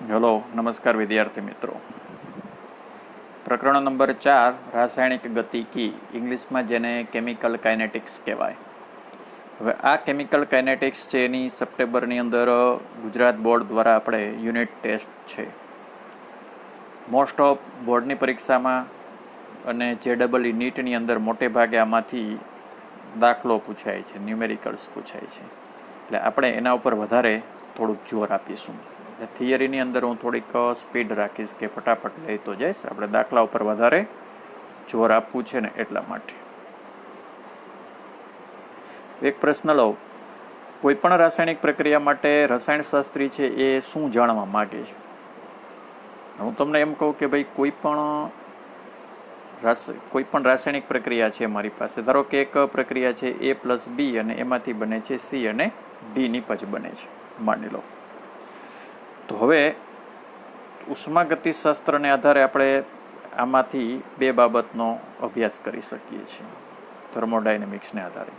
Hello, નમસ્કાર વિદ્યાર્થી મિત્રો. પ્રકરણ નંબર 4 રાસાયણિક ગતિકી, ઇંગ્લિશમાં જેને કેમિકલ કાઇનેટિક્સ કહેવાય. હવે આ કેમિકલ કાઇનેટિક્સ છે એની સપ્ટેમ્બરની અંદર ગુજરાત બોર્ડ દ્વારા આપણે યુનિટ ટેસ્ટ છે. મોસ્ટ ઓફ બોર્ડની પરીક્ષામાં અને JEE નીટની અંદર મોટે ભાગે આમાંથી દાખલો પૂછાય છે, ન્યુમેરિકલ્સ પૂછાય છે. એટલે આપણે એના ઉપર વધારે થોડુંક જોર આપીશું. થિયરીની અંદર હું થોડીક સ્પીડ રાખીશ કે ફટાફટ લઈ તો જઈશ. આપણે દાખલા ઉપર વધારે જોર આપવું છે ને એટલા માટે. એક પ્રશ્ન લો. કોઈ પણ રાસાયણિક પ્રક્રિયા માટે રસાયણશાસ્ત્રી છે એ શું જાણવા માગે છે? હું તમને એમ કહું કે ભાઈ કોઈ પણ રાસાયણિક પ્રક્રિયા છે મારી પાસે. ધારો કે એક પ્રક્રિયા છે A+B અને એમાંથી બને છે C અને D નિપજ બને છે, માની લો. તો હવે ઉષ્માગતિશાસ્ત્રને આધારે આપણે આમાંથી બે બાબતનો અભ્યાસ કરી શકીએ છીએ, થર્મોડાયનેમિક્સને આધારે.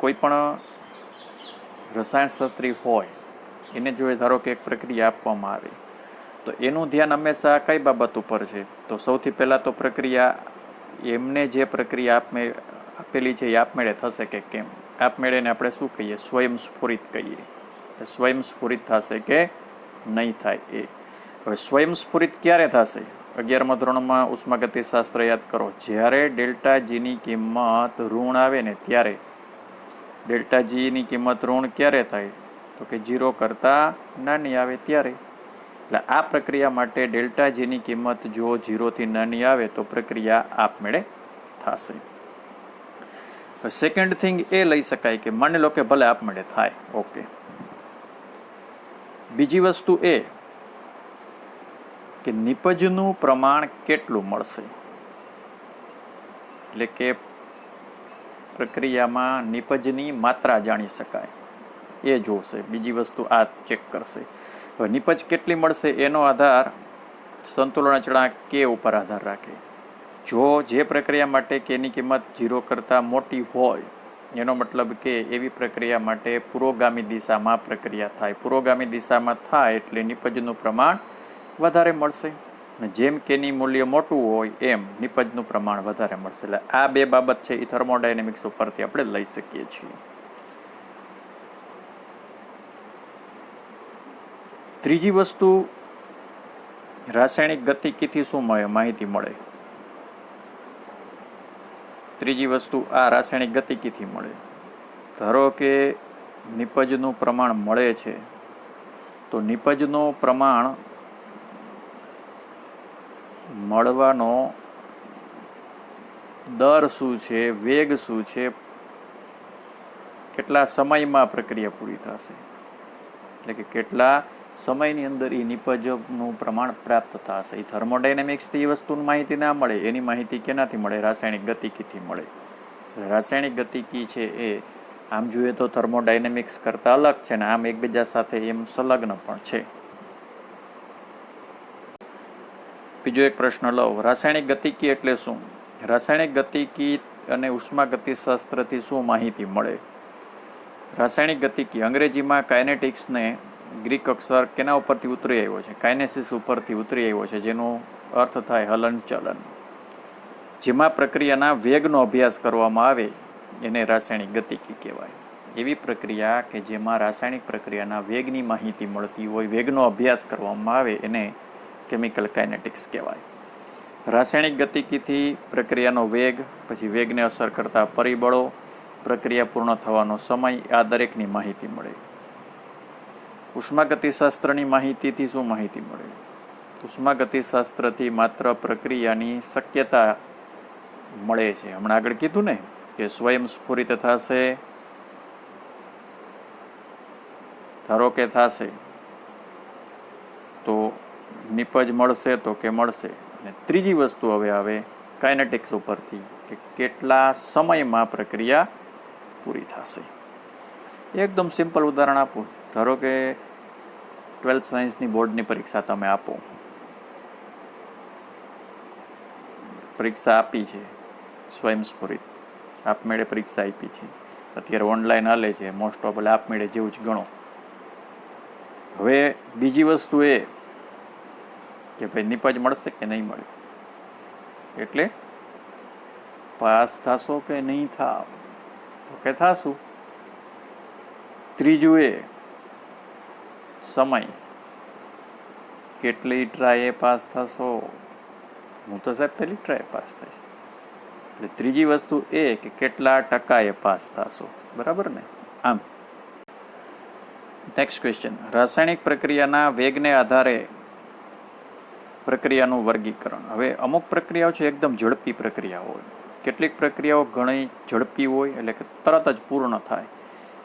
કોઈ પણ રસાયણશાસ્ત્રી હોય એને જો ધારો કે એક પ્રક્રિયા આપવામાં આવે તો એનું ધ્યાન હંમેશા કઈ બાબત ઉપર છે? તો સૌથી પહેલાં તો પ્રક્રિયા એમને જે પ્રક્રિયા આપેલી છે એ આપમેળે થશે કે કેમ. આપમેળેને આપણે શું કહીએ? સ્વયંસ્ફુરિત કહીએ. સ્વયંસ્ફુરિત થશે કે નહીં થાય એ. હવે સ્વયંસ્ફુરિત ક્યારે થશે? 11મા ધોરણમાં ઉષ્માગતિશાસ્ત્ર યાદ કરો. જ્યારે ડેલ્ટા જીની કિંમત ઋણ આવે ને ત્યારે. ડેલ્ટા જીની કિંમત ઋણ ક્યારે થાય? તો કે 0 કરતાં નાની આવે ત્યારે. એટલે આ પ્રક્રિયા માટે ડેલ્ટા જીની કિંમત જો 0થી નાની આવે તો પ્રક્રિયા આપમેળે થશે. સેકન્ડ થિંગ એ લઈ શકાય કે માની લો કે ભલે આપમેળે થાય, ઓકે. બીજી વસ્તુ એ કે નિપજનું પ્રમાણ કેટલું મળશે, એટલે કે પ્રક્રિયામાં નિપજની માત્રા જાણી શકાય એ જોશે. બીજી વસ્તુ આ ચેક કરશે. હવે નિપજ કેટલી મળશે એનો આધાર સંતુલન અચળાંક K ઉપર આધાર રાખે. જો જે પ્રક્રિયા માટે Kની કિંમત 0 કરતાં મોટી હોય એનો મતલબ કે એવી પ્રક્રિયા માટે પુરોગામી દિશામાં પ્રક્રિયા થાય. પુરોગામી દિશામાં થાય એટલે નિપજનું પ્રમાણ વધારે મળશે. અને જેમ Kની મૂલ્ય મોટું હોય એમ નિપજનું પ્રમાણ વધારે મળશે. એટલે આ બે બાબત છે એ થર્મોડાયનેમિક્સ ઉપરથી આપણે લઈ શકીએ છીએ. ત્રીજી વસ્તુ, રાસાયણિક ગતિકીથી શું માહિતી મળે? ત્રીજી વસ્તુ આ રાસાયણિક ગતિકીથી મળે. ધારો કે નિપજનું પ્રમાણ મળે છે તો નિપજનું પ્રમાણ મળવાનો દર શું છે, વેગ શું છે, કેટલા સમયમાં પ્રક્રિયા પૂરી થશે, એટલે કે કેટલા સમયની અંદર એ નિપજનું પ્રમાણ પ્રાપ્ત થશે. એ થર્મોડાયનેમિક્સથી એ વસ્તુની માહિતી ના મળે. એની માહિતી કેનાથી મળે? રાસાયણિક ગતિકીથી મળે. રાસાયણિક ગતિકી છે એ આમ જોઈએ તો થર્મોડાયનેમિક્સ કરતાં અલગ છે ને આમ એકબીજા સાથે એમ સંલગ્ન પણ છે. બીજો એક પ્રશ્ન લો. રાસાયણિક ગતિકી એટલે શું? રાસાયણિક ગતિકી અને ઉષ્માગતિશાસ્ત્રથી શું માહિતી મળે? રાસાયણિક ગતિકી અંગ્રેજીમાં કાઇનેટિક્સને ગ્રીક અક્ષર કેના ઉપરથી ઉતરી આવ્યો છે? કાઇનેસિસ ઉપરથી ઉતરી આવ્યો છે, જેનો અર્થ થાય હલનચલન. જેમાં પ્રક્રિયાના વેગનો અભ્યાસ કરવામાં આવે એને રાસાયણિક ગતિકી કહેવાય. એવી પ્રક્રિયા કે જેમાં રાસાયણિક પ્રક્રિયાના વેગની માહિતી મળતી હોય, વેગનો અભ્યાસ કરવામાં આવે એને કેમિકલ કાઇનેટિક્સ કહેવાય. રાસાયણિક ગતિકીથી પ્રક્રિયાનો વેગ, પછી વેગને અસર કરતા પરિબળો, પ્રક્રિયા પૂર્ણ થવાનો સમય, આ દરેકની માહિતી મળે. ઉષ્માગતિશાસ્ત્રની માહિતીથી શું માહિતી મળે? ઉષ્માગતિશાસ્ત્રથી માત્ર પ્રક્રિયાની શક્યતા મળે છે. હમણાં આગળ કીધું ને કે સ્વયંસ્ફુરિત થશે, ધારો કે થશે તો નિપજ મળશે તો કે મળશે. અને ત્રીજી વસ્તુ હવે આવે કાઇનેટિક્સ ઉપરથી કે કેટલા સમયમાં પ્રક્રિયા પૂરી થશે. એકદમ સિમ્પલ ઉદાહરણ આપું. ધારો કે 12th સાયન્સની બોર્ડની પરીક્ષા તમે આપો. પરીક્ષા આપી છે સ્વયંસ્ફુરિત, આપમેળે પરીક્ષા આપી છે. અત્યારે ઓનલાઈન હાલે છે, મોસ્ટ ઓફ આપમેળે જેવું જ ગણો. હવે બીજી વસ્તુ એ કે ભાઈ નિપજ મળશે કે નહીં મળે, એટલે પાસ થશો કે નહીં થાવ, તો કે થાશું. ત્રીજું એ સમય, કેટલી ટ્રાય પાસ થશો. હું તો સાહેબ પહેલી ટ્રાય પાસ થઈશ. એટલે ત્રીજી વસ્તુ એ કે કેટલા ટકાએ પાસ થશો. બરાબર ને? આમ નેક્સ્ટ ક્વેશ્ચન, રાસાયણિક પ્રક્રિયાના વેગને આધારે પ્રક્રિયાનું વર્ગીકરણ. હવે અમુક પ્રક્રિયાઓ છે એકદમ ઝડપી પ્રક્રિયા હોય, કેટલીક પ્રક્રિયાઓ ઘણી ઝડપી હોય, એટલે કે તરત જ પૂર્ણ થાય.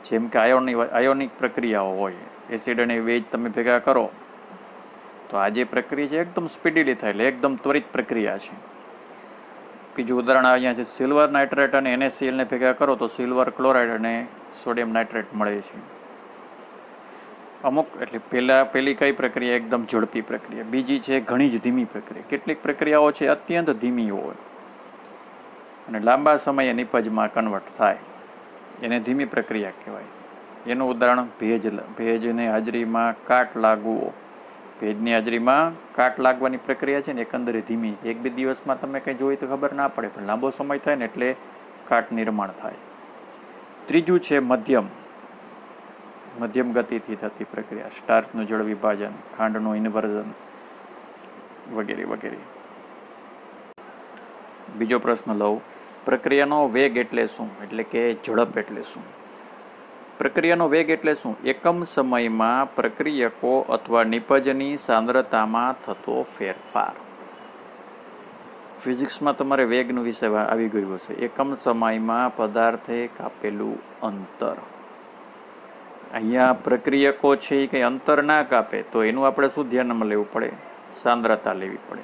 જેમ કે આયોનિક પ્રક્રિયાઓ હોય, એસિડ અને વેજ તમે ભેગા કરો તો આ જે પ્રક્રિયા છે એકદમ સ્પીડીલી થાય, એટલે એકદમ ત્વરિત પ્રક્રિયા છે. બીજું ઉદાહરણ અહીંયા છે, સિલ્વર નાઇટ્રેટ અને NaCl ને ભેગા કરો તો સિલ્વર ક્લોરાઇડ અને સોડિયમ નાઇટ્રેટ મળે છે. અમુક એટલે પેલી કઈ પ્રક્રિયા એકદમ ઝડપી પ્રક્રિયા, બીજી છે ઘણી જ ધીમી પ્રક્રિયા. કેટલીક પ્રક્રિયાઓ છે અત્યંત ધીમી હોય અને લાંબા સમયે નિપજમાં કન્વર્ટ થાય, એને ધીમી પ્રક્રિયા કહેવાય. એનું ઉદાહરણ ભેજની હાજરીમાં કાટ લાગવો. ભેજની હાજરીમાં કાટ લાગવાની પ્રક્રિયા છે ને એકંદરે ધીમી છે. 1-2 દિવસમાં તમે કંઈ જોઈ તો ખબર ના પડે, પણ લાંબો સમય થાય ને એટલે કાટ નિર્માણ થાય. ત્રીજું છે મધ્યમ ગતિથી થતી પ્રક્રિયા, સ્ટાર્ચનું જળ વિભાજન, ખાંડનું ઇન્વર્ઝન વગેરે વગેરે. બીજો પ્રશ્ન લઉં, પ્રક્રિયાનો વેગ એટલે શું? એટલે કે ઝડપ એટલે શું? પ્રક્રિયાનો વેગ એટલે શું? એકમ સમયમાં પ્રક્રિયકો અથવા નિપજની સાંદ્રતામાં થતો ફેરફાર. ફિઝિક્સમાં તમારે વેગનું વિષય આવી ગયું હશે. એકમ સમયમાં પદાર્થે કાપેલું અંતર. અહીંયા પ્રક્રિયકો છે એ કંઈ અંતર ના કાપે તો એનું આપણે શું ધ્યાનમાં લેવું પડે? સાંદ્રતા લેવી પડે.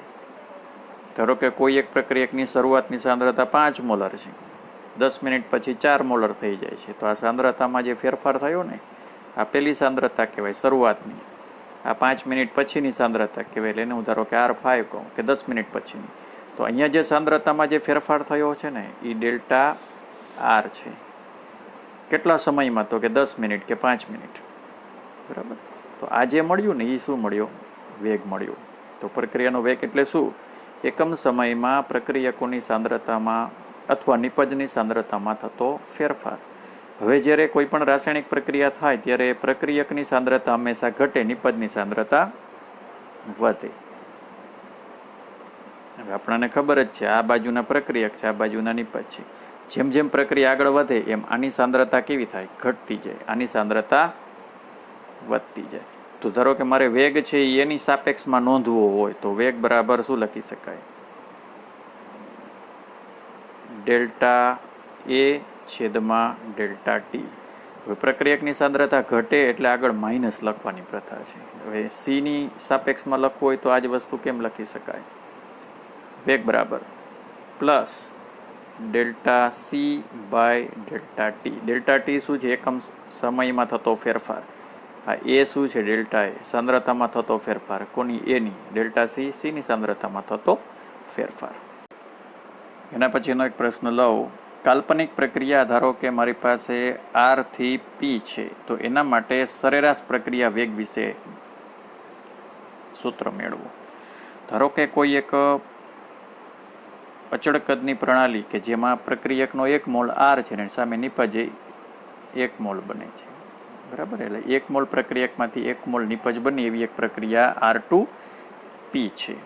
ધારો કે કોઈ એક પ્રક્રિયકની શરૂઆતની સાંદ્રતા 5 મોલર છે, 10 મિનિટ પછી 4 મોલર થઈ જાય છે, તો આ સાંદ્રતામાં જે ફેરફાર થયો ને, આ પેલી સાંદ્રતા કહેવાય શરૂઆતની. આ 5 મિનિટ પછીની સાંદ્રતા કહેવાય. એટલે એને હું ધારો કે R5 કહું કે 10 મિનિટ પછીની. તો અહીંયા જે સાંદ્રતામાં જે ફેરફાર થયો છે ને એ ડેલ્ટા R છે. કેટલા સમયમાં? તો કે 10 મિનિટ કે 5 મિનિટ. બરાબર. તો આ જે મળ્યું ને એ શું મળ્યો? વેગ મળ્યો. તો પ્રક્રિયાનો વેગ એટલે શું? એકમ સમયમાં પ્રક્રિયકોની સાંદ્રતામાં અથવા નિપજની સાંદ્રતામાં થતો ફેરફાર. હવે જ્યારે કોઈ પણ રાસાયણિક પ્રક્રિયા થાય ત્યારે પ્રક્રિયકની સાંદ્રતા હંમેશા ઘટે, નિપજની સાંદ્રતા વધે. હવે આપણને ખબર જ છે આ બાજુના પ્રક્રિયક છે, આ બાજુના નિપજ છે. જેમ જેમ પ્રક્રિયા આગળ વધે એમ આની સાંદ્રતા કેવી થાય? ઘટતી જાય. આની સાંદ્રતા વધતી જાય. તો ધારો કે મારે વેગ છે એની સાપેક્ષમાં નોંધવો હોય તો વેગ બરાબર શું લખી શકાય? ડેલ્ટા A છેદમાં ડેલ્ટા T. હવે પ્રક્રિયકની સાંદ્રતા ઘટે એટલે આગળ માઇનસ લખવાની પ્રથા છે. હવે C ની સાપેક્ષમાં લખવું હોય તો આ જ વસ્તુ કેમ લખી શકાય? વેગ બરાબર plus delta C by delta T. Delta T શું છે? એકમ સમયમાં થતો ફેરફાર. આ A શું છે? ડેલ્ટા A સાંદ્રતામાં થતો ફેરફાર. કોની? A ની. ડેલ્ટા C ની સાંદ્રતામાં થતો ફેરફાર. એના પછીનો એક પ્રશ્ન લઉં, કાલ્પનિક પ્રક્રિયા ધારો કે મારી પાસે R થી P છે, તો એના માટે સરેરાશ પ્રક્રિયા વેગ વિશે સૂત્ર મેળવો. ધારો કે કોઈ એક અચળ કદની પ્રણાલી કે જેમાં પ્રક્રિયકનો 1 મોલ R છે ને સામે નિપજ 1 મોલ બને છે. બરાબર. એટલે 1 મોલ પ્રક્રિયકમાંથી 1 મોલ નિપજ બની એવી એક પ્રક્રિયા R2P છે.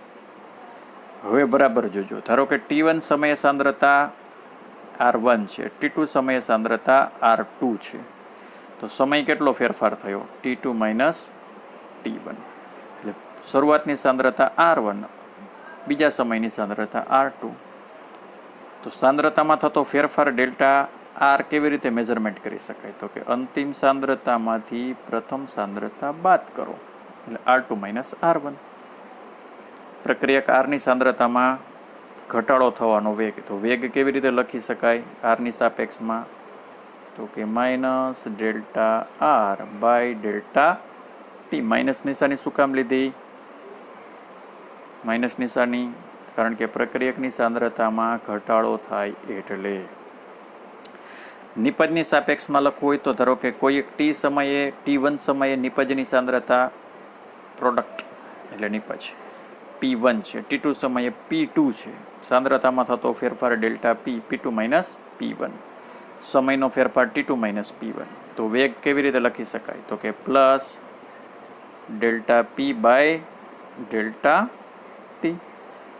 હવે બરાબર જોજો. ધારો કે T1 સમયે સાંદ્રતા R1 છે, T2 સમયે સાંદ્રતા R2 છે, તો સમય કેટલો ફેરફાર થયો? T2 minus T1. એટલે શરૂઆતની સાંદ્રતા R1, બીજા સમયની સાંદ્રતા R2. તો સાંદ્રતામાં થતો ફેરફાર ડેલ્ટા R કેવી રીતે મેઝરમેન્ટ કરી શકાય? તો કે અંતિમ સાંદ્રતામાંથી પ્રથમ સાંદ્રતા બાદ કરો એટલે R2 માઇનસ R1. પ્રક્રિયક R ની સાંદ્રતામાં ઘટાડો થવાનો વેગ, તો વેગ કેવી રીતે લખી શકાય R ની સાપેક્ષમાં? તો કે minus delta R by delta T. Minus નિશાની શું કામ લીધી? માઇનસ નિશાની કારણ કે પ્રક્રિયકની સાંદ્રતામાં ઘટાડો થાય એટલે. નિપજની સાપેક્ષમાં લખવું હોય તો ધારો કે કોઈ એક ટી સમયે T1 સમયે નિપજની સાંદ્રતા પ્રોડક્ટ એટલે નિપજ P1 છે, T2 સમયે P2 છે, સાંદ્રતામાં થતો ફેરફાર ડેલ્ટા P2 માઇનસ P1, સમયનો ફેરફાર T2 માઇનસ P1. તો વેગ કેવી રીતે લખી શકાય? તો કે plus delta P by delta T.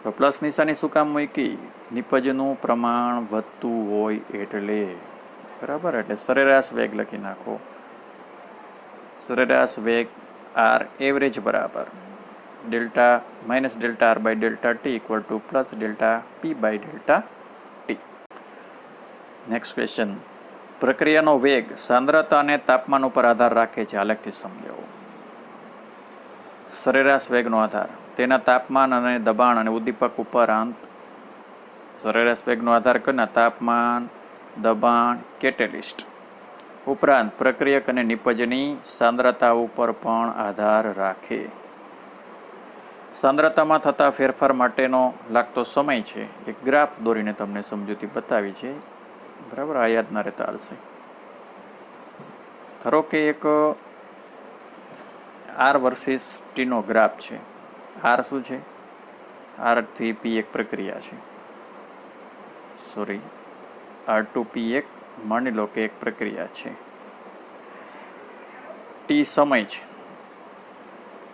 તો પ્લસ નિશાની શું કામ મૂકી? નિપજનું પ્રમાણ વધતું હોય એટલે, બરાબર. એટલે સરેરાશ વેગ લખી નાખો. સરેરાશ વેગ આર એવરેજ બરાબર delta minus delta R by delta T equal to plus delta P by delta T. Next question. પ્રક્રિયાનો વેગ સાંદ્રતા અને તાપમાન ઉપર આધાર રાખે છે. આલેખથી સમજાવો. સરેરાશ વેગનો આધાર તેના તાપમાન અને દબાણ અને ઉદ્દીપક ઉપરાંત સરેરાશ વેગનો આધાર કરના તાપમાન, દબાણ, કેટેલિસ્ટ ઉપરાંત પ્રક્રિયક અને નિપજની સાંદ્રતા ઉપર પણ આધાર રાખે. સાંદ્રતામાં થતા ફેરફાર માટેનો લાગતો સમય છે. એક ગ્રાફ દોરીને તમને સમજૂતી બતાવી છે, બરાબર. આ યાદ ના રહેતા હાલશે. ધારો કે એક આર વર્સિસ ટીનો ગ્રાફ છે. આર શું છે? આર થી પી એક પ્રક્રિયા છે. આર ટુ પી એક માની લો કે એક પ્રક્રિયા છે. ટી સમય છે.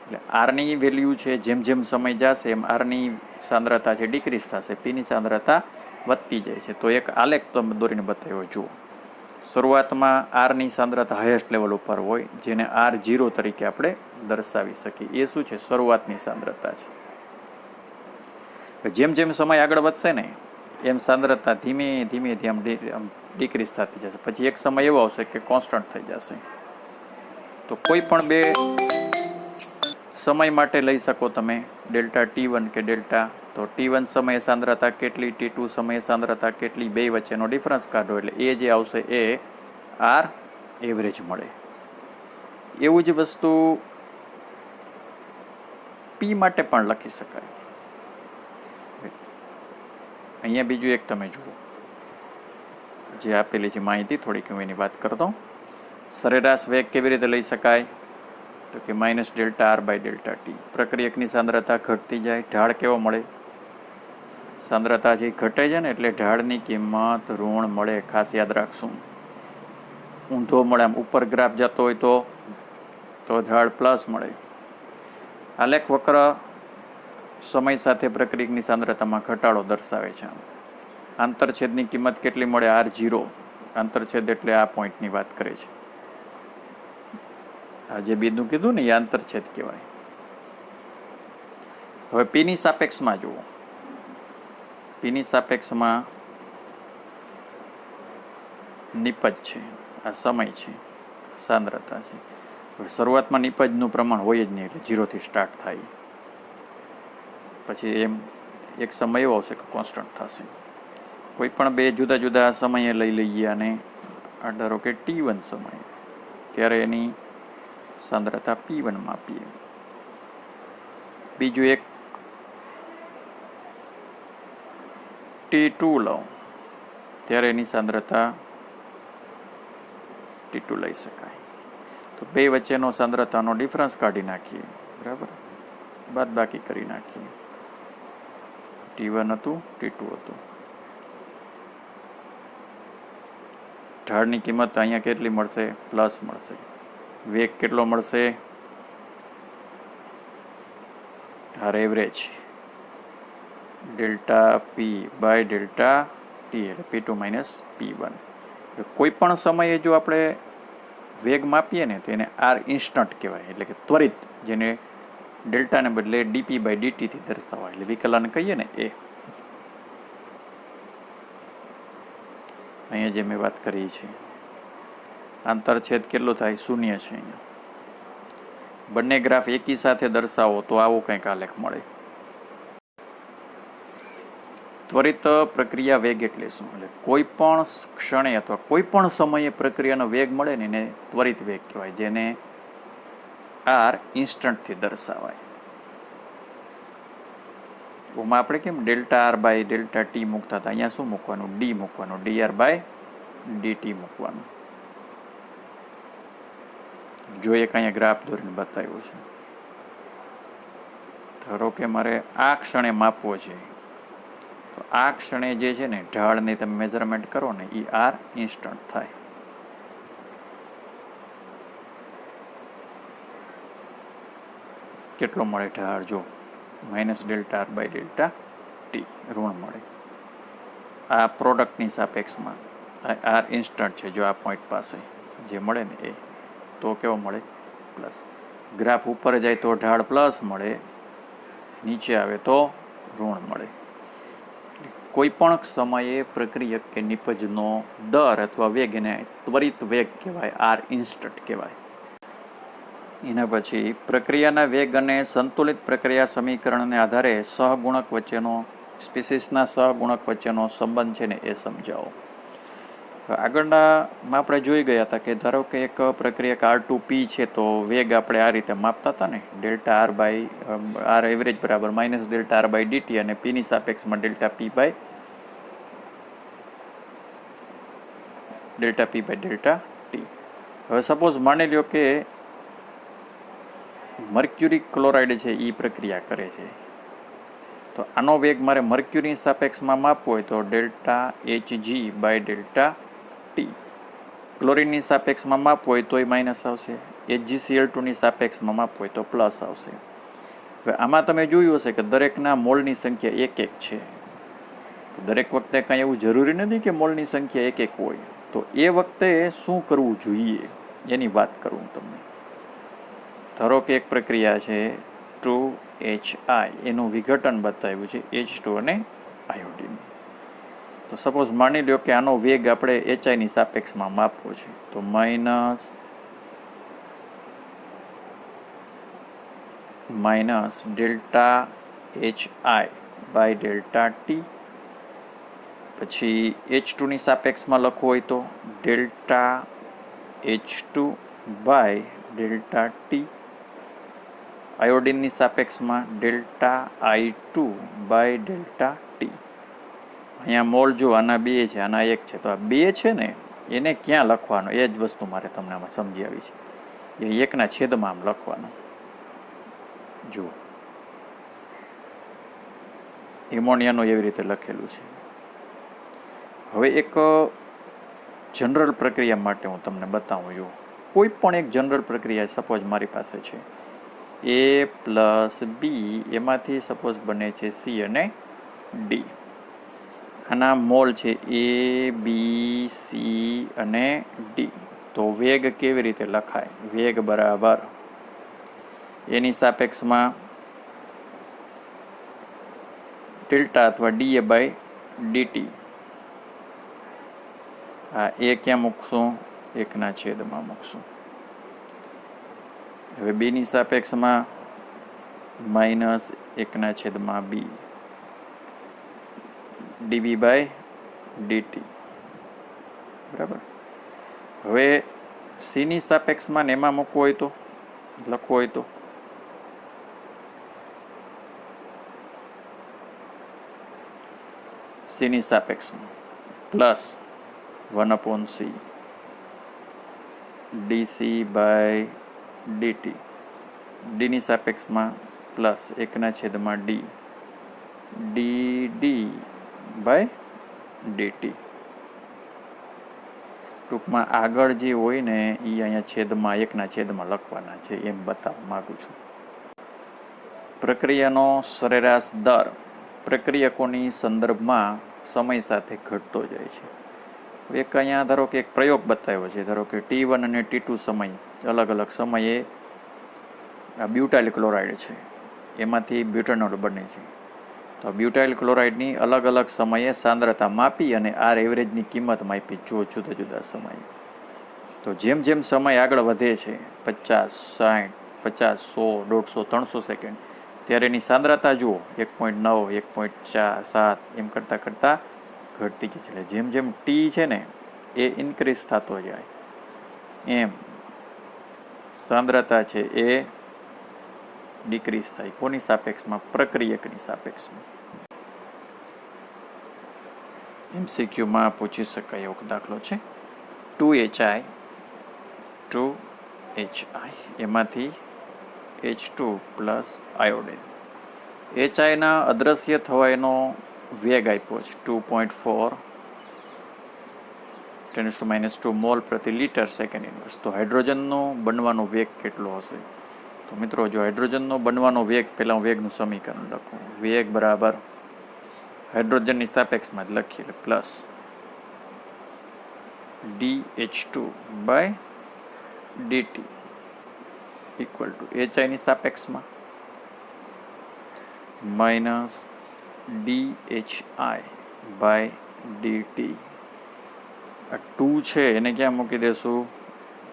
એટલે આરની વેલ્યુ છે, જેમ જેમ સમય જશે એમ આરની સાંદ્રતા છે ડિક્રીઝ થશે, પીની સાંદ્રતા વધતી જાય છે. તો એક આલેખ તો દોરીને બતાવ્યો જુઓ. શરૂઆતમાં આરની સાંદ્રતા હાઈએસ્ટ લેવલ ઉપર હોય, જેને R0 તરીકે આપણે દર્શાવી શકીએ. એ શું છે? શરૂઆતની સાંદ્રતા છે. જેમ જેમ સમય આગળ વધશે ને એમ સાંદ્રતા ધીમે ધીમે ડિક્રીઝ થતી જશે. પછી એક સમય એવો આવશે કે કોન્સ્ટન્ટ થઈ જશે. તો કોઈ પણ બે સમય માટે લઈ શકો તમે, ડેલ્ટા T1 કે ડેલ્ટા. તો T1 સમયે સાંદ્રતા કેટલી, T2 સમયે સાંદ્રતા કેટલી, બે વચ્ચેનો ડિફરન્સ કાઢો એટલે એ જે આવશે એ આર એવરેજ મળે. એવું જ વસ્તુ પી માટે પણ લખી શકાય. અહીંયા બીજું એક તમે જુઓ, જે આપેલી છે માહિતી થોડીક હું એની વાત કરતો. સરેરાશ વેગ કેવી રીતે લઈ શકાય? તો કે minus delta R by delta T. પ્રક્રિયકની સાંદ્રતા ઘટતી જાય, ઢાળ કેવો મળે? સાંદ્રતા જે ઘટે છે ને એટલે ઢાળની કિંમત ઋણ મળે. ખાસ યાદ રાખશું. ઊંધો મળે, આમ ઉપર ગ્રાફ જતો હોય તો ઢાળ પ્લસ મળે. આલેખ વક્ર સમય સાથે પ્રક્રિયકની સાંદ્રતામાં ઘટાડો દર્શાવે છે. આંતરછેદની કિંમત કેટલી મળે? R0. આંતરછેદ એટલે આ પોઈન્ટની વાત કરે છે. આ જે બિંદુ કીધું ને એ આંતરછેદ કહેવાય. હવે પીની સાપેક્ષમાં જુઓ. પીની સાપેક્ષમાં નિપજ છે, આ સમય છે, સાંદ્રતા છે. હવે શરૂઆતમાં નિપજનું પ્રમાણ હોય જ નહીં, એટલે 0 થી સ્ટાર્ટ થાય. પછી એમ એક સમય એવો આવશે કે કોન્સ્ટન્ટ થશે. કોઈ પણ બે જુદા જુદા સમયે લઈ લઈએ અને ધારો કે T1 સમય, ત્યારે એની સાંદ્રતા P1 માપીએ. બીજું એક T2 લઉં, ત્યારે એની સાંદ્રતા T2 લઈ શકાય. તો બે વચ્ચેનો સાંદ્રતાનો ડિફરન્સ કાઢી નાખીએ, બરાબર, બાદ બાકી કરી નાખીએ. T1 હતું, T2 હતું. ઢાળની કિંમત અહીંયા કેટલી મળશે? પ્લસ મળશે. વેગ કેટલો મળશે? R average delta P by delta T એટલે P2 માઇનસ P1. કોઈ પણ સમયે જો આપણે વેગ માપીએ ને તો એને આર ઇન્સ્ટન્ટ કહેવાય, એટલે કે ત્વરિત, જેને ડેલ્ટાને બદલે ડીપી બાય ડીટીથી દર્શાવાય, એટલે વિકલન કહીએ ને એ. અહીંયા જે મેં વાત કરી છે, આંતરછેદ કેટલો થાય? 0 છે. અહીંયા બંને ગ્રાફ એકી સાથે દર્શાવો તો આવો કંઈક આલેખ મળે. ત્વરિત પ્રક્રિયા વેગ એટલે શું? એટલે કોઈ પણ ક્ષણે અથવા કોઈ પણ સમયે પ્રક્રિયાનો વેગ મળે ને એને ત્વરિત વેગ કહેવાય, જેને આર ઇન્સ્ટન્ટથી દર્શાવાય. ઓમાં આપણે કેમ delta R by delta T મૂકતા હતા, અહીંયા શું મૂકવાનું? ડી મૂકવાનું, ડી આર બાય dt મૂકવાનું. જો એક અહીંયા ગ્રાફ દોરીને બતાવ્યો છે. ધારો કે મારે આ ક્ષણે માપવો છે, તો આ ક્ષણે જે છે ને ઢાળની તમે મેઝરમેન્ટ કરો ને એ આર ઇન્સ્ટન્ટ થાય. કેટલો મળે ઢાળ? જો -Δr/Δt ઋણ મળે. આ પ્રોડક્ટની સાપેક્ષમાં આર ઇન્સ્ટન્ટ છે. જો આ પોઈન્ટ પાસે જે મળે ને એ, તો કેવો મળે? પ્લસ. ગ્રાફ ઉપર જાય તો ઢાળ પ્લસ મળે, નીચે આવે તો ઋણ મળે. કોઈ પણ સમયે પ્રક્રિયક કે નિપજનો દર અથવા વેગ, એને ત્વરિત વેગ કહેવાય, આર ઇન્સ્ટન્ટ કહેવાય. એના પછી પ્રક્રિયાના વેગ અને સંતુલિત પ્રક્રિયા સમીકરણને આધારે સહગુણક વચ્ચેનો, સ્પીસીસના સહગુણક વચ્ચેનો સંબંધ છે ને એ સમજાવો. આગળનામાં આપણે જોઈ ગયા હતા કે ધારો કે એક પ્રક્રિયક R2P છે, તો વેગ આપણે આ રીતે માપતા હતા ને, Δr એવરેજ બરાબર -Δr/dt અને Pની સાપેક્ષમાં Δp/Δt. હવે સપોઝ માની લ્યો કે મર્ક્યુરી ક્લોરાઇડ છે એ પ્રક્રિયા કરે છે, તો આનો વેગ મારે મર્ક્યુરીની સાપેક્ષમાં માપવો હોય તો ΔHg/Δt. ક્લોરીનની સાપેક્ષમાં માપવો હોય તો માઇનસ આવશે, HgCl2ની સાપેક્ષમાં માપવો હોય તો પ્લસ આવશે. હવે આમાં તમે જોયું હશે કે દરેકના મોલની સંખ્યા 1-1 છે. દરેક વખતે કાંઈ એવું જરૂરી નથી કે મોલની સંખ્યા 1-1 હોય. તો એ વખતે શું કરવું જોઈએ એની વાત કરું તમને. ધારો કે એક પ્રક્રિયા છે 2HI, એનું વિઘટન બતાવ્યું છે H2 અને આયોડિન. તો સપોઝ માની લો કે આનો વેગ આપણે HIની સાપેક્ષમાં માપવો છે, તો -Δhi/Δt. પછી H2ની સાપેક્ષમાં લખવું હોય તો ΔH2/Δt. આયોડિનની સાપેક્ષમાં Δi2/Δt. અહીંયા મોલ જો આના 2 છે, આના 1 છે, તો આ 2 છે ને એને ક્યાં લખવાનો એ જ વસ્તુ મારે તમને આમાં સમજાવી છે. એ 1ના છેદમાં આમ લખવાનું. જુઓ, એમોનિયાનું એવી રીતે લખેલું છે. હવે એક જનરલ પ્રક્રિયા માટે હું તમને બતાવું. જો કોઈ પણ એક જનરલ પ્રક્રિયા સપોઝ મારી પાસે છે A+B, એમાંથી સપોઝ બને છે C અને D. આના મોલ છે A, B, C અને D. તો વેગ કેવી રીતે લખાય? વેગ બરાબર એની સાપેક્ષમાં ડેલ્ટા અથવા dA/dt. આ એ ક્યાં મૂકશું? 1ના છેદમાં મૂકશું. હવે બીની સાપેક્ષમાં -1ના છેદમાં b dB/dt. બરાબર. હવે સીની સાપેક્ષમાં એમાં મૂકવું હોય તો, લખવું હોય તો સીની સાપેક્ષમાં +1/c dC/dt. ડીની સાપેક્ષમાં +1ના છેદમાં d dd/dt. ટૂંકમાં આગળ જે હોય ને એ અહીંયા છેદમાં 1ના છેદમાં લખવાના છે, એમ બતાવવા માગું છું. પ્રક્રિયાનો સરેરાશ દર પ્રક્રિયકોની સંદર્ભમાં સમય સાથે ઘટતો જાય છે. એક અહીંયા ધારો કે એક પ્રયોગ બતાવ્યો છે. ધારો કે T1 અને T2 સમય અલગ અલગ સમયે આ બ્યુટાઇલ ક્લોરાઇડ છે, એમાંથી બ્યુટાનોલ બને છે. તો બ્યુટાઇલ ક્લોરાઇડની અલગ અલગ સમયે સાંદ્રતા માપી અને આર એવરેજની કિંમત માપી જો જુદા જુદા સમયે. તો જેમ જેમ સમય આગળ વધે છે 50, 60, 50, 100, 150, 300 સેકન્ડ, ત્યારે એની સાંદ્રતા જુઓ 1.9, 1.7 એમ કરતાં કરતાં ઘટતી જાય છે. એટલે જેમ જેમ ટી છે ને એ ઇન્ક્રીઝ થતો જાય એમ સાંદ્રતા છે એ ડિક્રીઝ થાય. કોની સાપેક્ષમાં? પ્રક્રિયકની સાપેક્ષમાં. MCQમાં પૂછી શકાય એવો દાખલો છે. 2HI એમાંથી H2 પ્લસ આયોડિન. HIના અદ્રશ્ય થવાનો વેગ આપ્યો છે 2.4 10⁻² મોલ પ્રતિ લિટર સેકન્ડ ઇન્વર્સ. તો હાઇડ્રોજનનો બનવાનો વેગ કેટલો હશે? તો મિત્રો જો હાઇડ્રોજનનો બનવાનો વેગ, પહેલાં હું વેગનું સમીકરણ લખું. વેગ બરાબર હાઇડ્રોજનની સાપેક્ષમાં જ લખીએ એટલે પ્લસ dH2/dt ઇક્વલ ટુ HIની સાપેક્ષમાં માઇનસ dHI/dt. આ 2 છે એને ક્યાં મૂકી દેશું?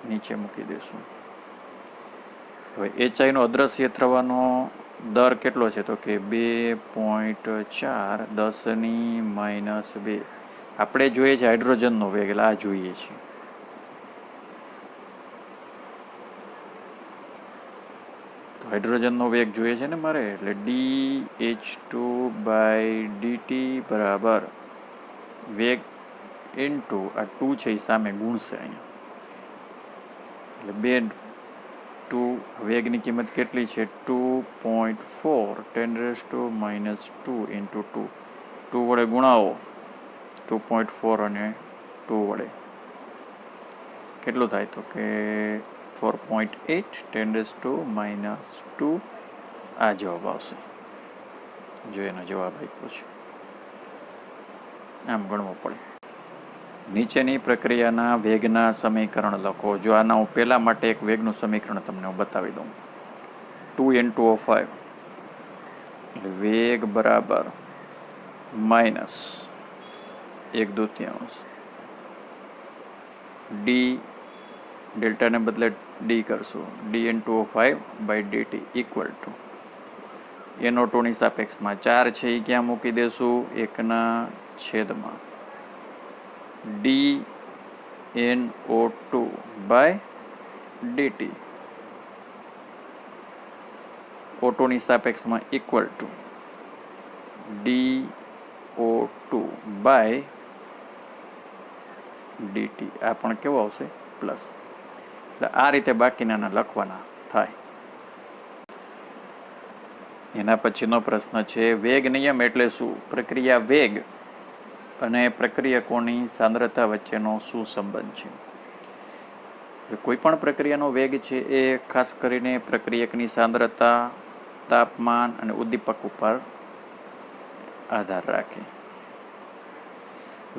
નીચે મૂકી દેશું. હવે HIનો અદ્રશ્ય થવાનો દર કેટલો છે? તો કે 2.4 10⁻². આપણે જોઈએ છે હાઇડ્રોજનનો વેગ, એટલે આ જોઈએ છે. તો હાઇડ્રોજનનો વેગ જોઈએ છે ને મારે, એટલે dH2/dt બરાબર વેગ ઇન્ટુ આ 2 છે એ સામે ગુણશે અહીંયા, એટલે 2 વેગની કિંમત કેટલી છે? 2.4 10⁻² ઇન્ટુ 2. 2 વડે ગુણાવો 2.4 અને 2 વડે કેટલું થાય? તો કે 4.8 10⁻². આ જવાબ આવશે. જો એનો જવાબ આપ્યો છે, આમ ગણવો પડે. નીચેની પ્રક્રિયાના વેગના સમીકરણ લખો. જો આના હું પહેલા માટે એક વેગનું સમીકરણ તમને હું બતાવી દઉં. 2N2O5 એટલે વેગ બરાબર માઇનસ 1/2 ડી, ડેલ્ટાને બદલે ડી કરશું, dN2O5/dt ઇક્વલ ટુ NO2ની સાપેક્ષમાં 4 છે એ ક્યાં મૂકી દેશું? 1/છેદમાં dNO2/dt O2ની સાપેક્ષમાં ઇક્વલ ટુ dO2/dt. આ પણ કેવો આવશે? પ્લસ. એટલે આ રીતે બાકીના લખવાના થાય. એના પછીનો પ્રશ્ન છે વેગ નિયમ એટલે શું? પ્રક્રિયા વેગ અને પ્રક્રિયકોની સાંદ્રતા વચ્ચેનો શું સંબંધ છે? કોઈ પણ પ્રક્રિયાનો વેગ છે એ ખાસ કરીને પ્રક્રિયકની સાંદ્રતા, તાપમાન અને ઉદ્દીપક ઉપર આધાર રાખે.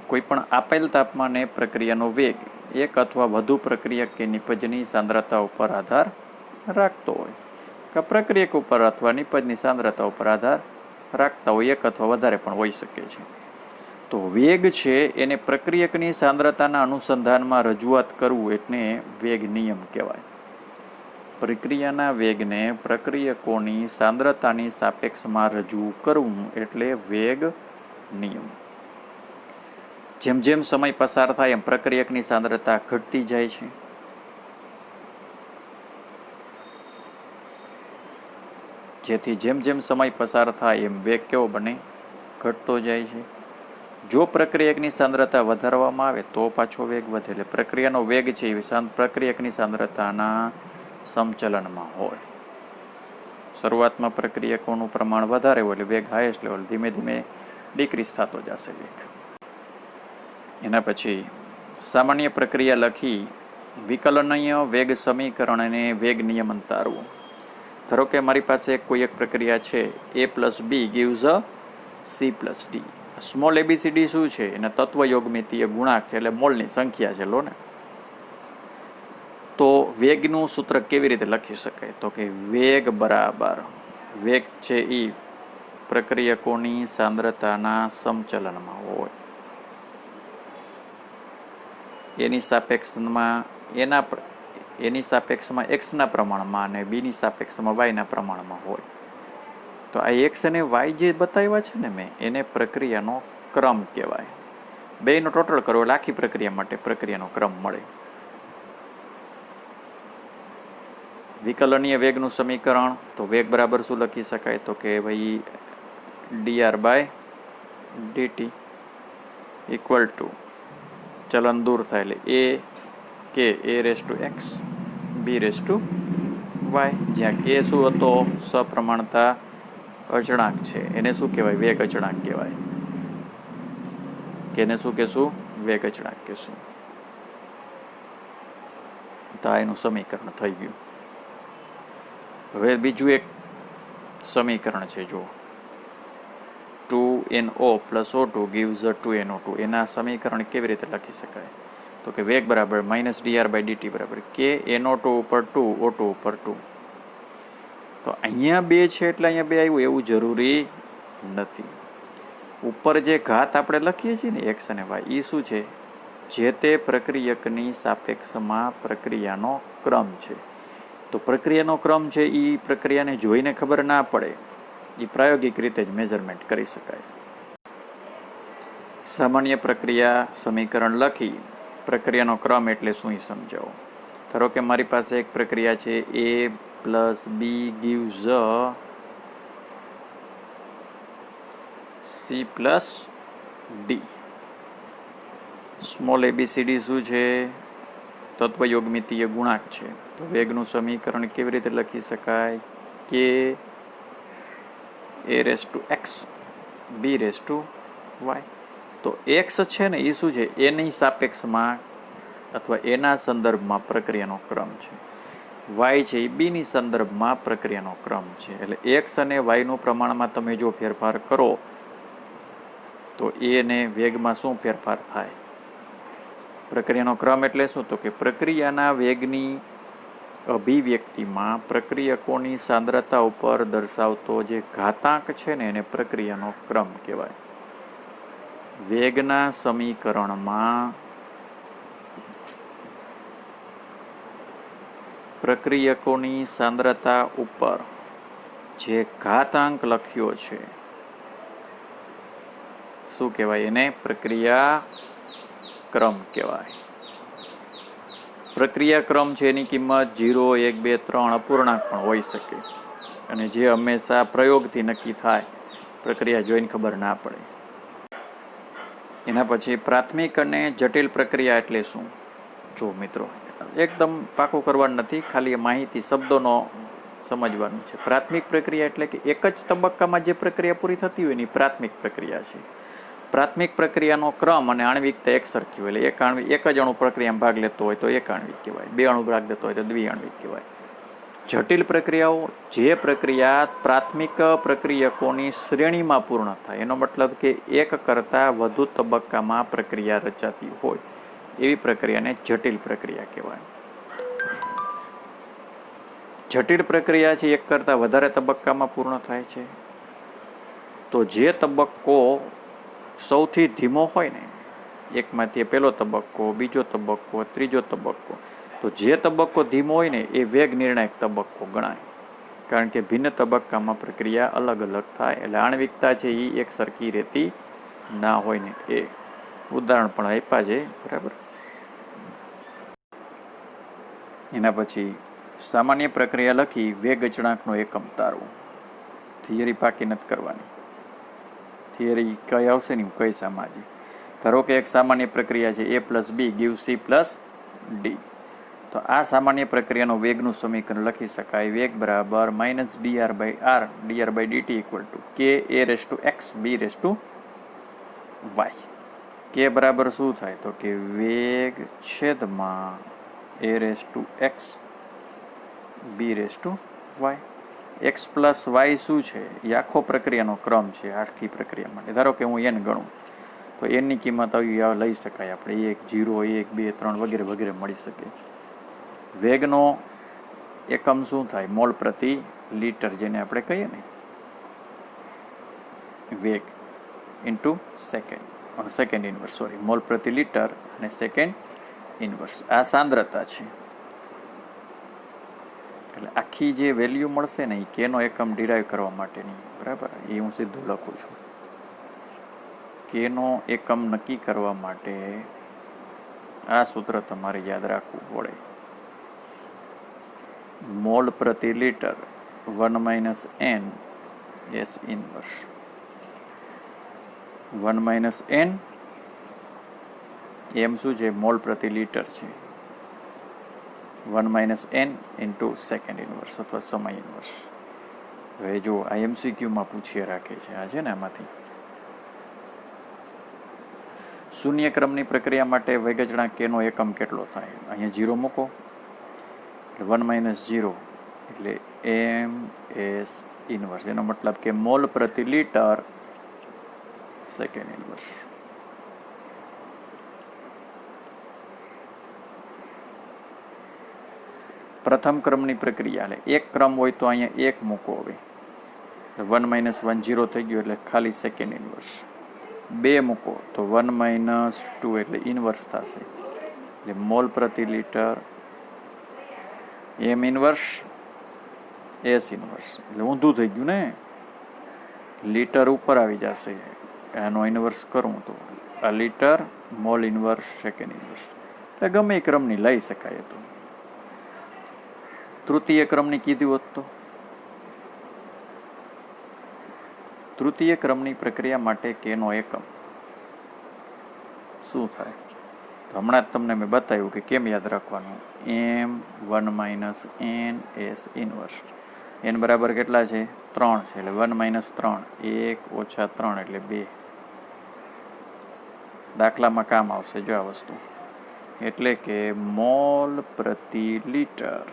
કોઈ પણ આપેલ તાપમાને પ્રક્રિયાનો વેગ એક અથવા વધુ પ્રક્રિયક કે નિપજની સાંદ્રતા ઉપર આધાર રાખતો હોય, કે પ્રક્રિયક ઉપર અથવા નિપજની સાંદ્રતા ઉપર આધાર રાખતા હોય, એક અથવા વધારે પણ હોઈ શકે છે. તો વેગ છે એને પ્રક્રિયકની સાંદ્રતાના અનુસંધાનમાં રજૂઆત કરવું એટલે વેગ નિયમ કહેવાય. પ્રક્રિયાના વેગને પ્રક્રિયકોની સાંદ્રતાની સાપેક્ષમાં રજૂ કરવું એટલે વેગ નિયમ. જેમ જેમ સમય પસાર થાય એમ પ્રક્રિયકની સાંદ્રતા ઘટતી જાય છે. જેથી જેમ જેમ સમય પસાર થાય એમ વેગ કેવો બને? ઘટતો જાય છે. જો પ્રક્રિયકની સાંદ્રતા વધારવામાં આવે તો પાછો વેગ વધે. એટલે પ્રક્રિયાનો વેગ છે એ પ્રક્રિયકની સાંદ્રતાના સમચલનમાં હોય. શરૂઆતમાં પ્રક્રિયકોનું પ્રમાણ વધારે હોય એટલે વેગ હાઈએસ્ટ લેવલ, ધીમે ધીમે ડિક્રીઝ થતો જશે વેગ. એના પછી સામાન્ય પ્રક્રિયા લખી વિકલનીય વેગ સમીકરણ અને વેગ નિયમન તારવું. ધારો કે મારી પાસે કોઈ એક પ્રક્રિયા છે, A+B gives a C+D. Small ABCD શું છે? એના તત્વયોગમિતીય ગુણાંક છે, એટલે મોલની સંખ્યા છે. લો ને, તો વેગનું સૂત્ર કેવી રીતે લખી શકાય? તો કે વેગ બરાબર, વેગ છે એ પ્રક્રિયકોની સાંદ્રતાના સમચલનમાં હોય, એની સાપેક્ષમાં x ના પ્રમાણમાં અને b ની સાપેક્ષમાં y ના પ્રમાણમાં હોય. તો આ x અને y જે બતાવ્યા છે ને મેં, એને પ્રક્રિયાનો ક્રમ કહેવાય. બેયનો ટોટલ કરો એટલે આખી પ્રક્રિયા માટે પ્રક્રિયાનો ક્રમ મળે. વિકલનીય વેગનું સમીકરણ, તો વેગ બરાબર શું લખી શકાય? તો કે ભાઈ dr/dt ઇક્વલ ટુ, ચલન દૂર થાય એટલે કે A raise to X B raise to Y, જ્યાં કે શું હતો? સપ્રમાણતા અચળાંક છે, એને શું કહેવાય? વેગ અચળાંક કહેવાય. કે એને શું કહેશું? વેગ અચળાંક કહેશું. તો આ એનું સમીકરણ થઈ ગયું. હવે બીજું એક સમીકરણ છે, જો 2NO plus O2 gives a 2NO2. એના સમીકરણ કેવી રીતે લખી શકાય? તો કે વેગ બરાબર માઇનસ dr બાય dt બરાબર કે NO2 ઉપર 2 O2 ઉપર 2. તો અહીંયા 2 છે એટલે અહીંયા 2 આવ્યું એવું જરૂરી નથી. ઉપર જે ઘાત આપણે લખીએ છીએ ને એક્સ અને વાય, એ શું છે? જે તે પ્રક્રિયકની સાપેક્ષમાં પ્રક્રિયાનો ક્રમ છે. તો પ્રક્રિયાનો ક્રમ છે એ પ્રક્રિયાને જોઈને ખબર ના પડે, એ પ્રાયોગિક રીતે જ મેઝરમેન્ટ કરી શકાય. સામાન્ય પ્રક્રિયા સમીકરણ લખી પ્રક્રિયાનો ક્રમ એટલે શું એ સમજાવો. ધારો કે મારી પાસે એક પ્રક્રિયા છે, A plus B gives C plus D. Small ABCD શું છે? તત્વયોગમિતીય ગુણાંક છે. તો વેગનું સમીકરણ કેવી રીતે લખી શકાય? K A raise to X B raise to Y. તો એક્સ છે ને એ શું છે? એની સાપેક્ષમાં અથવા એના સંદર્ભમાં પ્રક્રિયાનો ક્રમ છે. વાય છે એ બીની સંદર્ભમાં પ્રક્રિયાનો ક્રમ છે. એટલે એક્સ અને વાયનું પ્રમાણમાં તમે જો ફેરફાર કરો તો એને વેગમાં શું ફેરફાર થાય? પ્રક્રિયાનો ક્રમ એટલે શું? તો કે પ્રક્રિયાના વેગની અભિવ્યક્તિમાં પ્રક્રિયકોની સાંદ્રતા ઉપર દર્શાવતો જે ઘાતાંક છે ને એને પ્રક્રિયાનો ક્રમ કહેવાય. વેગના સમીકરણમાં પ્રક્રિયકોની સાંદ્રતા ઉપર જે ઘાતાંક લખ્યો છે શું કહેવાય? એને પ્રક્રિયા ક્રમ કહેવાય. પ્રક્રિયા ક્રમ છે એની કિંમત 0, 1, 2, 3 અપૂર્ણાંક પણ હોઈ શકે, અને જે હંમેશા પ્રયોગથી નક્કી થાય, પ્રક્રિયા જોઈને ખબર ના પડે. એના પછી પ્રાથમિક અને જટિલ પ્રક્રિયા એટલે શું? જો મિત્રો, એકદમ પાકું કરવાનું નથી, ખાલી માહિતી શબ્દોનો સમજવાનું છે. પ્રાથમિક પ્રક્રિયા એટલે કે એક જ તબક્કામાં જે પ્રક્રિયા પૂરી થતી હોય એની પ્રાથમિક પ્રક્રિયા છે. પ્રાથમિક પ્રક્રિયાનો ક્રમ અને આણ્વિકતા એક સરખી હોય, એટલે એક જ અણુ પ્રક્રિયામાં ભાગ લેતો હોય તો એક આણ્વિક કહેવાય, 2 અણુ ભાગ લેતો હોય તો દ્વિઆણ્વિક કહેવાય. જટિલ પ્રક્રિયાઓ જે પ્રક્રિયા પ્રાથમિક પ્રક્રિયકોની શ્રેણીમાં પૂર્ણ થાય, એનો મતલબ કે એક કરતાં વધુ તબક્કામાં પ્રક્રિયા રચાતી હોય એવી પ્રક્રિયાને જટિલ પ્રક્રિયા કહેવાય. જટિલ પ્રક્રિયા છે એક કરતાં વધારે તબક્કામાં પૂર્ણ થાય છે. તો જે તબક્કો સૌથી ધીમો હોય ને, એકમાંથી પહેલો તબક્કો, બીજો તબક્કો, ત્રીજો તબક્કો, તો જે તબક્કો ધીમો હોય ને એ વેગ નિર્ણાયક તબક્કો ગણાય, કારણ કે ભિન્ન તબક્કામાં પ્રક્રિયા અલગ અલગ થાય. એટલે આણ્વિકતા છે એ એક સરખી રહેતી ના હોય ને, એ ઉદાહરણ પણ આપ્યા છે, બરાબર. એના પછી સામાન્ય પ્રક્રિયા લખી વેગ અચળાંકનો એકમ તારવો. થિયરી પાકી નથી કરવાની, થિયરી કઈ આવશે ને કઈ સામાજિક. ધારો કે એક સામાન્ય પ્રક્રિયા છે, A plus B gives C plus D. તો આ સામાન્ય પ્રક્રિયાનો વેગનું સમીકરણ લખી શકાય. વેગ બરાબર minus dr by dt equal to K A raise to X B raise to Y. K બરાબર શું થાય? તો કે વેગ છેદમાં A raise to X B raise to Y. X plus Y શું છે? એ આખો પ્રક્રિયાનો ક્રમ છે. આખી પ્રક્રિયા માટે ધારો કે હું n ગણું તો એની કિંમત આવી લઈ શકાય આપણે 1, 0, 1, 2, 3 વગેરે વગેરે મળી શકે. વેગનો એકમ શું થાય? મોલ પ્રતિ લિટર, જેને આપણે કહીએ ને વેગ ઇન્ટુ સેકન્ડ ઇન્વર્સ, મોલ પ્રતિ લિટર અને સેકન્ડ ઇન્વર્સ. આ સાંદ્રતા છે. એટલે આખી જે વેલ્યુ મળશે ને એ કેનો એકમ ડિરાઈવ કરવા માટેની, બરાબર, એ હું સીધું લખું છું. કેનો એકમ નક્કી કરવા માટે આ સૂત્ર તમારે યાદ રાખવું પડે. મોલ પ્રતિ litre 1 - n S inverse. 1 - n એમ શું છે? મોલ પ્રતિ લિટર છે. 1 - n ઇન્ટુ સેકન્ડ ઇન્વર્સ અથવા સમય ઇન્વર્સ. હવે જો આ MCQમાં પૂછીએ રાખે છે આ છે ને આમાંથી શૂન્ય ક્રમની પ્રક્રિયા માટે વેગચળાંક k નો એકમ કેટલો થાય? અહીંયા 0 મૂકો એટલે 1 - 0 એટલે ms ઇન્વર્સ, એનો મતલબ કે મોલ પ્રતિ લિટર સેકન્ડ ઇન્વર્સ. પ્રથમ ક્રમની પ્રક્રિયા એટલે એક ક્રમ હોય તો અહીંયા એક મૂકો. હવે 1 - 1 0 થઈ ગયું એટલે ખાલી સેકન્ડ ઇન્વર્સ. 2 મૂકો તો 1 - 2 એટલે ઇન્વર્સ થશે, એટલે મોલ પ્રતિ litre m inverse s inverse, એટલે ઊંધું થઈ ગયું ને, લીટર ઉપર આવી જશે. આનો ઇન્વર્સ કરું તો આ litre mall inverse second inverse, એટલે ગમે એ ક્રમની લઈ શકાય. તો તૃતીય ક્રમની કીધી હોત તો તૃતીય ક્રમની પ્રક્રિયા માટે k નો એકમ શું થાય? તો હમણાં જ તમને મેં બતાવ્યું કે કેમ યાદ રાખવાનું. m 1 - n s inverse. n બરાબર કેટલા છે? 3 છે, એટલે 1 - 3 1 - 3 એટલે 2. દાખલામાં કામ આવશે જો આ વસ્તુ. એટલે કે મોલ પ્રતિ લિટર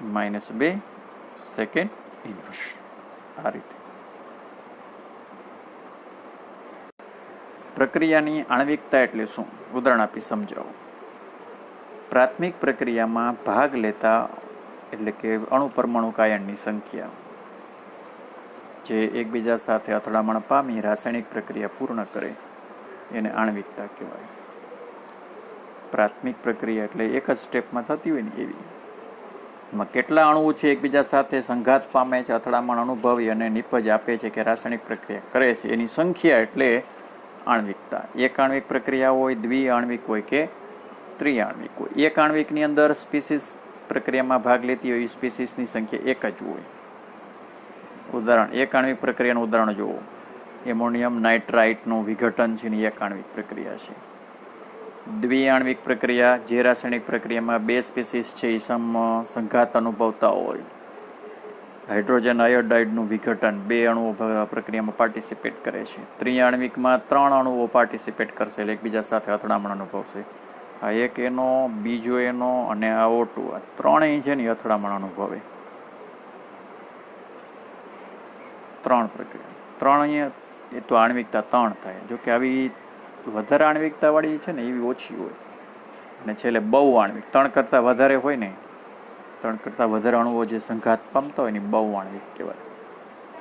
-2 સેકન્ડ ઇન્વર્સ. આ રીતે પ્રક્રિયાની આણ્વિકતા એટલે શું? ઉદાહરણ આપી સમજાવો. પ્રાથમિક પ્રક્રિયામાં ભાગ લેતા એટલે કે અણુ પરમાણુ કાયણની સંખ્યા જે એકબીજા સાથે અથડામણ પામી રાસાયણિક પ્રક્રિયા પૂર્ણ કરે એને આણ્વિકતા કહેવાય. પ્રાથમિક પ્રક્રિયા એટલે એક જ સ્ટેપમાં થતી હોય ને એવી. એમાં કેટલા અણુઓ છે એકબીજા સાથે સંઘાત પામે છે, અથડામણ અનુભવી અને નિપજ આપે છે કે રાસાયણિક પ્રક્રિયા કરે છે એની સંખ્યા એટલે આણ્વિકતા. એક આણ્વિક પ્રક્રિયા હોય, દ્વિઆણ્વિક હોય કે ત્રિઆણ્વિક હોય. એક આણ્વિકની અંદર સ્પીસીસ પ્રક્રિયામાં ભાગ લેતી હોય એ સ્પીસીસની સંખ્યા એક જ હોય. ઉદાહરણ, એક આણ્વિક પ્રક્રિયાનું ઉદાહરણ જુઓ. એમોનિયમ નાઇટ્રાઇટનું વિઘટન છે ને એક આણ્વિક પ્રક્રિયા છે. દ્વિઆણ્વિક પ્રક્રિયા જે રાસાયણિક પ્રક્રિયામાં બે સ્પીસીસ છે એ સંઘાત અનુભવતા હોય. હાઇડ્રોજન આયોડાઇડનું વિઘટન, 2 અણુઓ પ્રક્રિયામાં પાર્ટિસિપેટ કરે છે. ત્રિઆણ્વિકમાં 3 અણુઓ પાર્ટિસિપેટ કરશે એટલે એકબીજા સાથે અથડામણ અનુભવશે. આ એક એનો, બીજો એનો અને આ O2, આ ત્રણેય છે ને અથડામણ અનુભવે. 3 પ્રક્રિયા, 3 અહીંયા એ તો આણ્વિકતા 3 થાય. જોકે આવી વધારે આણ્વિકતા વાળી છે ને એવી ઓછી હોય. અને છેલ્લે બહુ આણ્વિક, 3 કરતાં વધારે હોય ને, 3 કરતાં વધારે અણુઓ જે સંઘાત પામતા હોય ને બહુ આણ્વિક કહેવાય.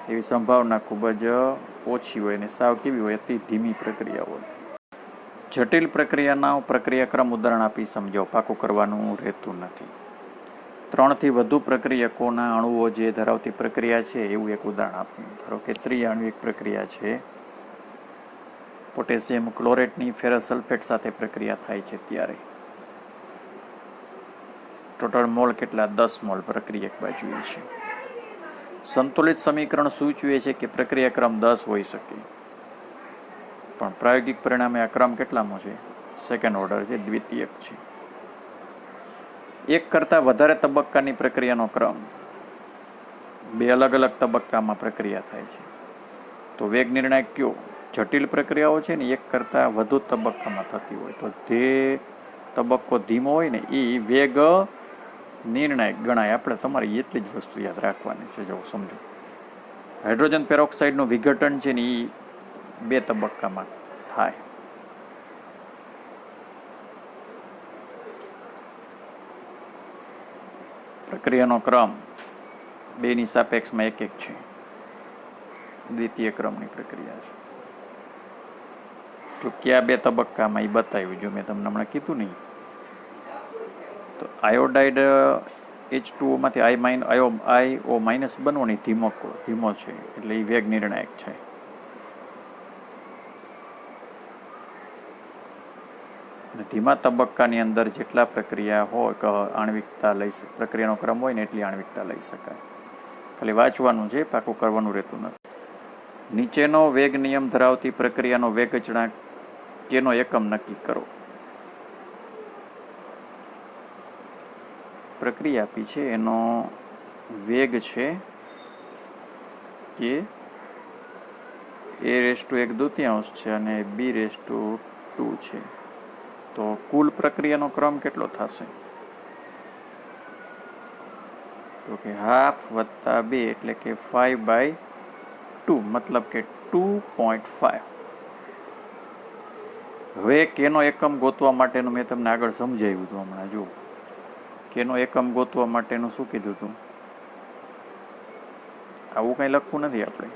એવી સંભાવના ખૂબ જ ઓછી હોય ને સાવ કેવી હોય? અતિ ધીમી પ્રક્રિયા હોય. જટિલ પ્રક્રિયાના પ્રક્રિયાક્રમ ઉદાહરણ આપી સમજાવો, પાકું કરવાનું રહેતું નથી. 3 થી વધુ પ્રક્રિયકોના અણુઓ જે ધરાવતી પ્રક્રિયા છે એવું એક ઉદાહરણ આપ્યું. ધારો કે ત્રિઆણ્વિક પ્રક્રિયા છે, પોટેશિયમ ક્લોરેટની ફેરસ સલ્ફેટ સાથે પ્રક્રિયા થાય છે ત્યારે ટોટલ મોલ કેટલા? 10 મોલ પ્રક્રિયક બાજુએ છે. સંતુલિત સમીકરણ સૂચવે છે કે પ્રક્રિયાક્રમ 10 હોઈ શકે, પણ પ્રાયોગિક પરિણામે આ ક્રમ કેટલામો છે? સેકન્ડ ઓર્ડર છે, દ્વિતીયક છે. એક કરતાં વધારે તબક્કાની પ્રક્રિયાનો ક્રમ, 2 અલગ અલગ તબક્કામાં પ્રક્રિયા થાય છે તો વેગ નિર્ણાયક કયો? જટિલ પ્રક્રિયાઓ છે ને એક કરતાં વધુ તબક્કામાં થતી હોય તો જે તબક્કો ધીમો હોય ને એ વેગ નિર્ણાયક ગણાય. આપણે તમારી એટલી જ વસ્તુ યાદ રાખવાની છે. જો સમજો, હાઇડ્રોજન પેરોક્સાઇડનું વિઘટન છે ને એ 2 તબક્કામાં થાય. પ્રક્રિયાનો ક્રમ 2ની સાપેક્ષમાં 1 છે. દ્વિતીય ક્રમની પ્રક્રિયા છે. તો કયા 2 તબક્કામાં એ બતાવ્યું. જો મેં તમને હમણાં કીધું નહીં તો આયોડાઇડ H2O માંથી IO- બનવાની ધીમો છે એટલે એ વેગ નિર્ણાયક છે. અને ધીમા તબક્કાની અંદર જેટલા પ્રક્રિયા હોય આણ્વિકતા પ્રક્રિયાનો ક્રમ હોય ને એટલી આણ્વિકતા લઈ શકાય. ખાલી વાંચવાનું છે, પાકું કરવાનું રહેતું નથી. નીચેનો વેગ નિયમ ધરાવતી પ્રક્રિયાનો વેગ અચળાંક કેનો એકમ નક્કી કરો. પ્રક્રિયા આપી છે, એનો વેગ છે કે a⁻1/2 છે અને b⁻2 છે. તો કુલ પ્રક્રિયાનો ક્રમ કેટલો થશે? તો કે 1/2 + 2 એટલે કે 5/2, મતલબ કે 2.5. હવે કેનો એકમ ગોતવા માટેનું મેં તમને આગળ સમજાવ્યું હતું. હમણાં જુઓ, કેનો એકમ ગોતવા માટેનું શું કીધું હતું? આવું કંઈ લખવું નથી આપણે.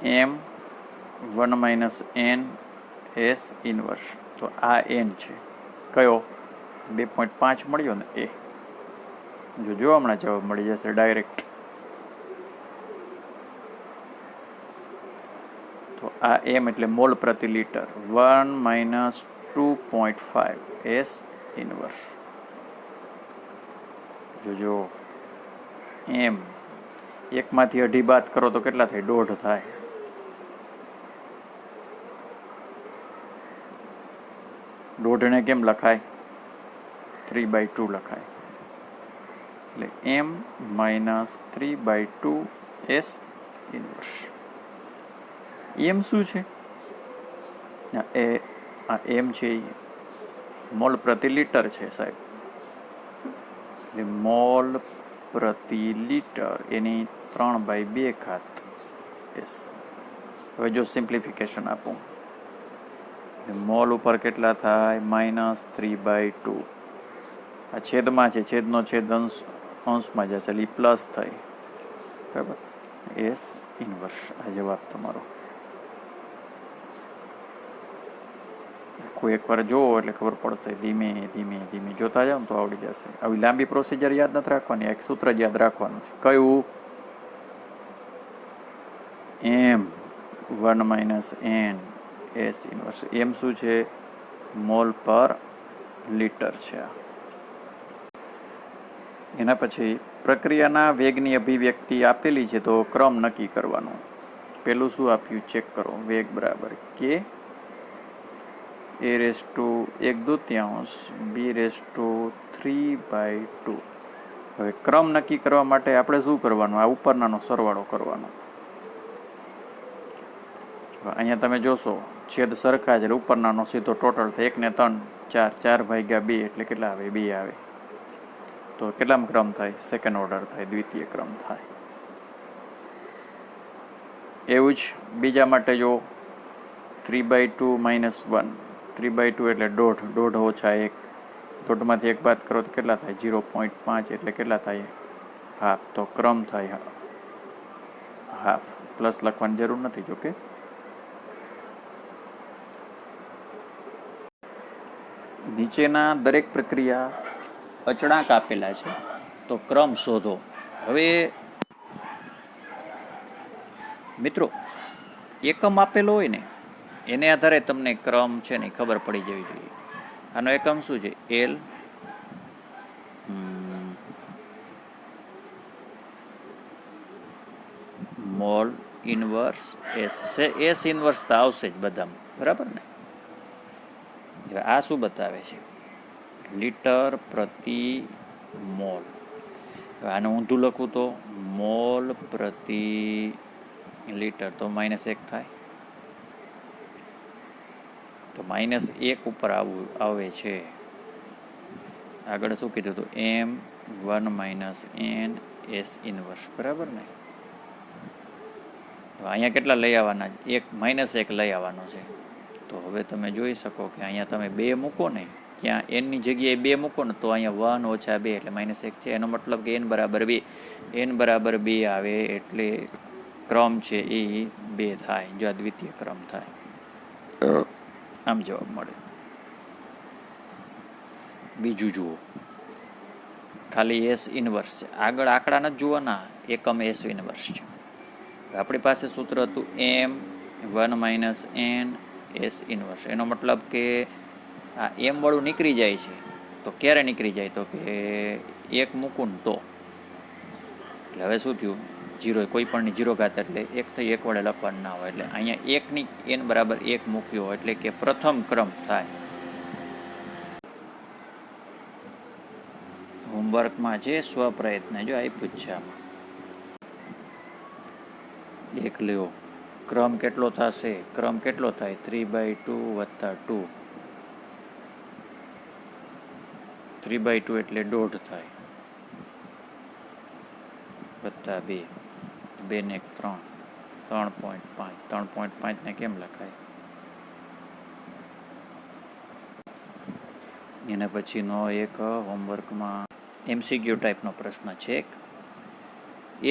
m1 - n s inverse. તો આ n છે, કયો? 2.5 મળ્યો ને એ. જો હમણાં જવાબ મળી જશે ડાયરેક્ટ. તો આ m એટલે મોલ પ્રતિ લિટર. 1 - 2.5 s inverse. જો m એકમાંથી અઢી બાદ કરો તો કેટલા થાય? 1.5 થાય. દોઢને કેમ લખાય? 3/2 લખાય. એટલે m - 3/2 s ઇન્વર્સ. એમ શું છે? આ એમ છે એ મોલ પ્રતિ લિટર છે સાહેબ. એટલે મોલ પ્રતિ લિટર એની 3/2 s. હવે જો સિમ્પ્લિફિકેશન આપું, મોલ ઉપર કેટલા થાય? -3/2. આ છેદમાં છે, છેદનો છેદ અંશમાં જશે એટલે પ્લસ થાય. બરાબર, એસ ઇન્વર્સ. આ જવાબ તમારો. આખું એકવાર જોવો એટલે ખબર પડશે. ધીમે ધીમે ધીમે જોતા જાઓ ને તો આવડી જશે. આવી લાંબી પ્રોસિજર યાદ નથી રાખવાની, એક સૂત્ર જ યાદ રાખવાનું છે. કયું? m1 - n s inverse. એમ શું છે? મોલ પર લિટર છે. એના પછી પ્રક્રિયાના વેગની અભિવ્યક્તિ આપેલી છે, તો ક્રમ નક્કી કરવાનો. પેલું શું આપ્યું ચેક કરો. વેગ બરાબર કે a⁻1/2 b⁻3/2. હવે ક્રમ નક્કી કરવા માટે આપણે શું કરવાનું? આ ઉપરનાનો સરવાળો કરવાનો. અહીંયા તમે જોશો છેદ સરખા છે, ઉપરનાનો સીધો ટોટલ થાય 1 ને 3 4, 4/2 એટલે કેટલા આવે? 2 આવે. તો કેટલામાં ક્રમ થાય? સેકન્ડ ઓર્ડર થાય, દ્વિતીય ક્રમ થાય. એવું જ બીજા માટે જો 3/2 - 1. 3/2 એટલે 1.5 ઓછા 1. 1.5માંથી 1 બાદ કરો તો કેટલા થાય? 0.5 એટલે કેટલા થાય? હાફ. તો ક્રમ થાય હાફ. પ્લસ લખવાની જરૂર નથી જોકે. નીચેના દરેક પ્રક્રિયા અચળાંક આપેલા છે, તો ક્રમ શોધો. હવે મિત્રો, એકમ આપેલો હોય ને એને આધારે તમને ક્રમ છે ને ખબર પડી જવી જોઈએ. આનો એકમ શું છે? L. Mall inverse S inverse તો આવશે જ બધામાં, બરાબર ને? આ શું બતાવે છે? લિટર પ્રતિ મોલ. આને ઊંધું લખું તો મોલ પ્રતિ લિટર, તો -1 થાય. તો -1 ઉપર આવે છે. આગળ શું કીધું હતું? m1 - n s ઇન્વર્સ, બરાબર ને? તો અહીંયા કેટલા લઈ આવવાના? -1 લઈ આવવાનો છે. તો હવે તમે જોઈ શકો કે અહીંયા તમે 2 મૂકો ને, ક્યાં એનની જગ્યાએ 2 મૂકો ને તો અહીંયા 1 - 2 એટલે -1 છે. એનો મતલબ કે n બરાબર 2. n બરાબર 2 આવે એટલે ક્રમ છે એ 2 થાય. જો આ દ્વિતીય ક્રમ થાય, આમ જવાબ મળે. બીજું જુઓ, ખાલી એસ ઇન્વર્સ છે, આગળ આંકડા નથી જોવાના, એકમ એસ ઇન્વર્સ છે. આપણી પાસે સૂત્ર હતું m1 - n s ઇન્વર્સ. એનો મતલબ કે આ એમ વાળું નીકળી જાય છે. તો ક્યારે નીકળી જાય? તો કે 1 મૂકું ને તો. એટલે હવે શું થયું? જીરો કોઈ પણની જીરો ઘાત એટલે એક થઈ એક વડે લખવાનું ના હોય. એટલે અહીંયા એકની n બરાબર 1 મૂક્યો એટલે કે પ્રથમ ક્રમ થાય. હોમવર્કમાં છે સ્વપ્રયત્ન જો આપ્યું જ છે આમાં. એક લ્યો ક્રમ કેટલો થશે? ક્રમ કેટલો થાય? 3/2 વત્તા 2. 3/2 એટલે 1.5 થાય વત્તા 2. 2 ને 3 3.5. 3.5 ને કેમ લખાય? એના પછીનો એક હોમવર્કમાં MCQ ટાઈપનો પ્રશ્ન છે.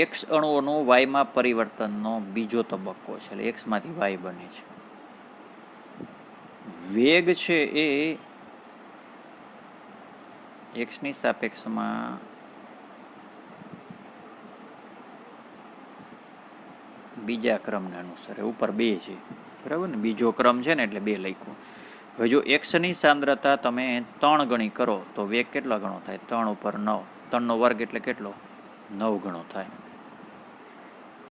એક્સ અણુઓનું વાયમાં પરિવર્તનનો બીજો તબક્કો છે. એટલે એક્સમાંથી વાય બને છે. વેગ છે એ એક્સની સાપેક્ષમાં બીજા ક્રમને અનુસરે. ઉપર 2 છે બરાબર ને, બીજો ક્રમ છે ને એટલે 2 લખ્યું. હવે જો એક્સની સાંદ્રતા તમે 3 ગણી કરો તો વેગ કેટલા ગણો થાય? 3 ઉપર 9. 3 નો વર્ગ એટલે કેટલો? 9 ગણો થાય.